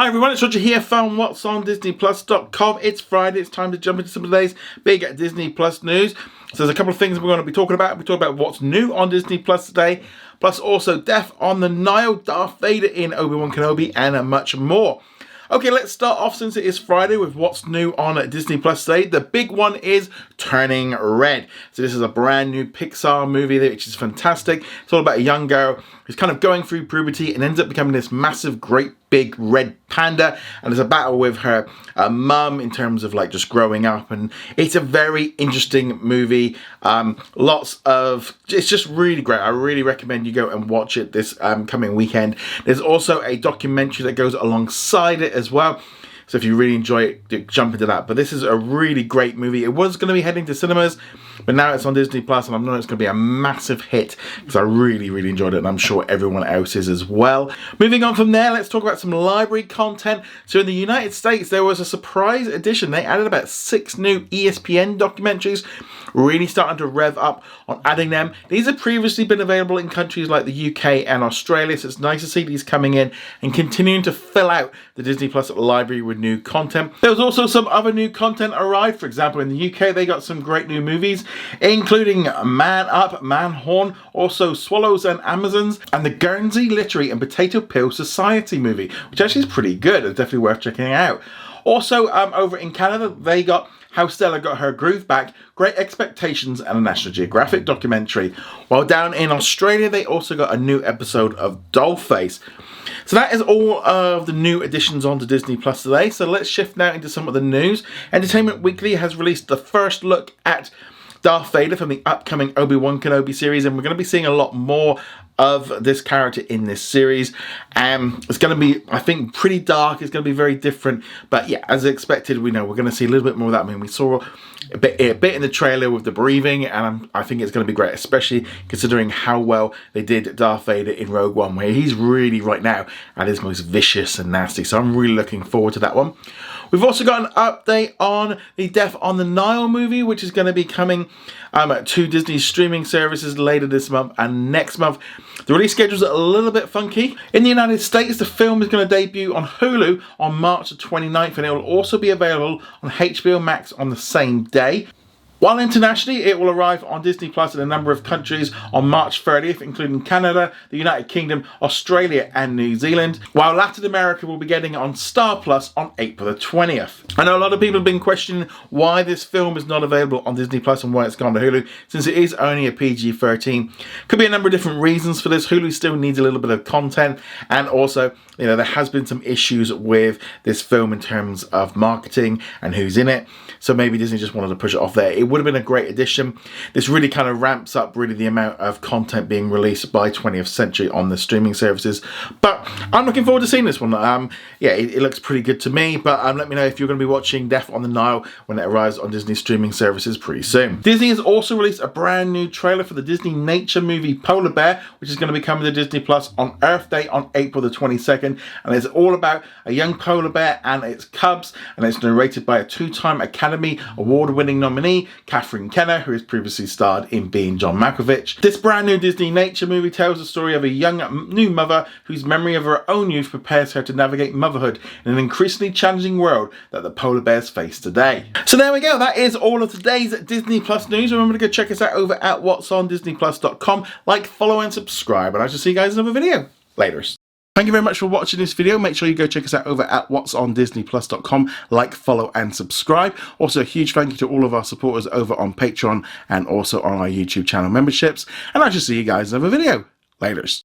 Hi everyone, it's Roger here from what's on DisneyPlus.com. It's Friday, it's time to jump into some of today's big Disney Plus news. So there's a couple of things we're going to be talking about. We're talking about what's new on Disney Plus today, plus also Death on the Nile, Darth Vader in Obi-Wan Kenobi, and much more. Okay, let's start off since it is Friday with what's new on Disney Plus today. The big one is Turning Red. So this is a brand new Pixar movie which is fantastic. It's all about a young girl who's kind of going through puberty and ends up becoming this massive, great big red panda, and there's a battle with her mum in terms of like just growing up, and it's a very interesting movie. It's just really great. I really recommend you go and watch it this coming weekend. There's also a documentary that goes alongside it as well. So if you really enjoy it, jump into that. But this is a really great movie. It was going to be heading to cinemas, but now it's on Disney Plus, and I know it's going to be a massive hit because I really enjoyed it, and I'm sure everyone else is as well. Moving on from there, let's talk about some library content. So in the United States, there was a surprise edition. They added about 6 new ESPN documentaries, really starting to rev up on adding them. These have previously been available in countries like the UK and Australia, so it's nice to see these coming in and continuing to fill out the Disney Plus library with new content. There was also some other new content arrived. For example, in the UK, they got some great new movies, including Man Up, Man Horn, also Swallows and Amazons, and the Guernsey Literary and Potato Peel Society movie, which actually is pretty good. It's definitely worth checking out. Also, over in Canada, they got How Stella Got Her Groove Back, Great Expectations, and a National Geographic documentary. While down in Australia, they also got a new episode of Dollface. So that is all of the new additions onto Disney Plus today. So let's shift now into some of the news. Entertainment Weekly has released the first look at Darth Vader from the upcoming Obi-Wan Kenobi series, and we're going to be seeing a lot more of this character in this series. It's going to be, I think, pretty dark. It's going to be very different, but yeah, as expected, we know we're going to see a little bit more of that. I mean, we saw a bit in the trailer with the breathing, and I think it's going to be great, especially considering how well they did Darth Vader in Rogue One, where he's really right now at his most vicious and nasty. So I'm really looking forward to that one. We've also got an update on the Death on the Nile movie, which is going to be coming to Disney's streaming services later this month and next month. The release schedule is a little bit funky. In the United States, the film is going to debut on Hulu on March the 29th, and it will also be available on HBO Max on the same day. While internationally, it will arrive on Disney Plus in a number of countries on March 30th, including Canada, the United Kingdom, Australia, and New Zealand, while Latin America will be getting it on Star Plus on April the 20th. I know a lot of people have been questioning why this film is not available on Disney Plus and why it's gone to Hulu, since it is only a PG-13. Could be a number of different reasons for this. Hulu still needs a little bit of content, and also, you know, there has been some issues with this film in terms of marketing and who's in it, so maybe Disney just wanted to push it off there. It would have been a great addition. This really kind of ramps up really the amount of content being released by 20th Century on the streaming services, but I'm looking forward to seeing this one. Yeah, it looks pretty good to me, but let me know if you're going to be watching Death on the Nile when it arrives on Disney streaming services pretty soon. Disney has also released a brand new trailer for the Disneynature movie Polar Bear, which is going to be coming to Disney Plus on Earth Day on April the 22nd, and it's all about a young polar bear and its cubs, and it's narrated by a 2-time Academy Award-winning nominee, Catherine Kenner, who has previously starred in Being John Malkovich. This brand new Disneynature movie tells the story of a young new mother whose memory of her own youth prepares her to navigate motherhood in an increasingly challenging world that the polar bears face today. So there we go, that is all of today's Disney Plus news. Remember to go check us out over at whatsondisneyplus.com. Like, follow, and subscribe, and I shall see you guys in another video. Laters. Thank you very much for watching this video. Make sure you go check us out over at whatsondisneyplus.com. Like, follow, and subscribe. Also, a huge thank you to all of our supporters over on Patreon and also on our YouTube channel memberships. And I shall see you guys in another video. Laters.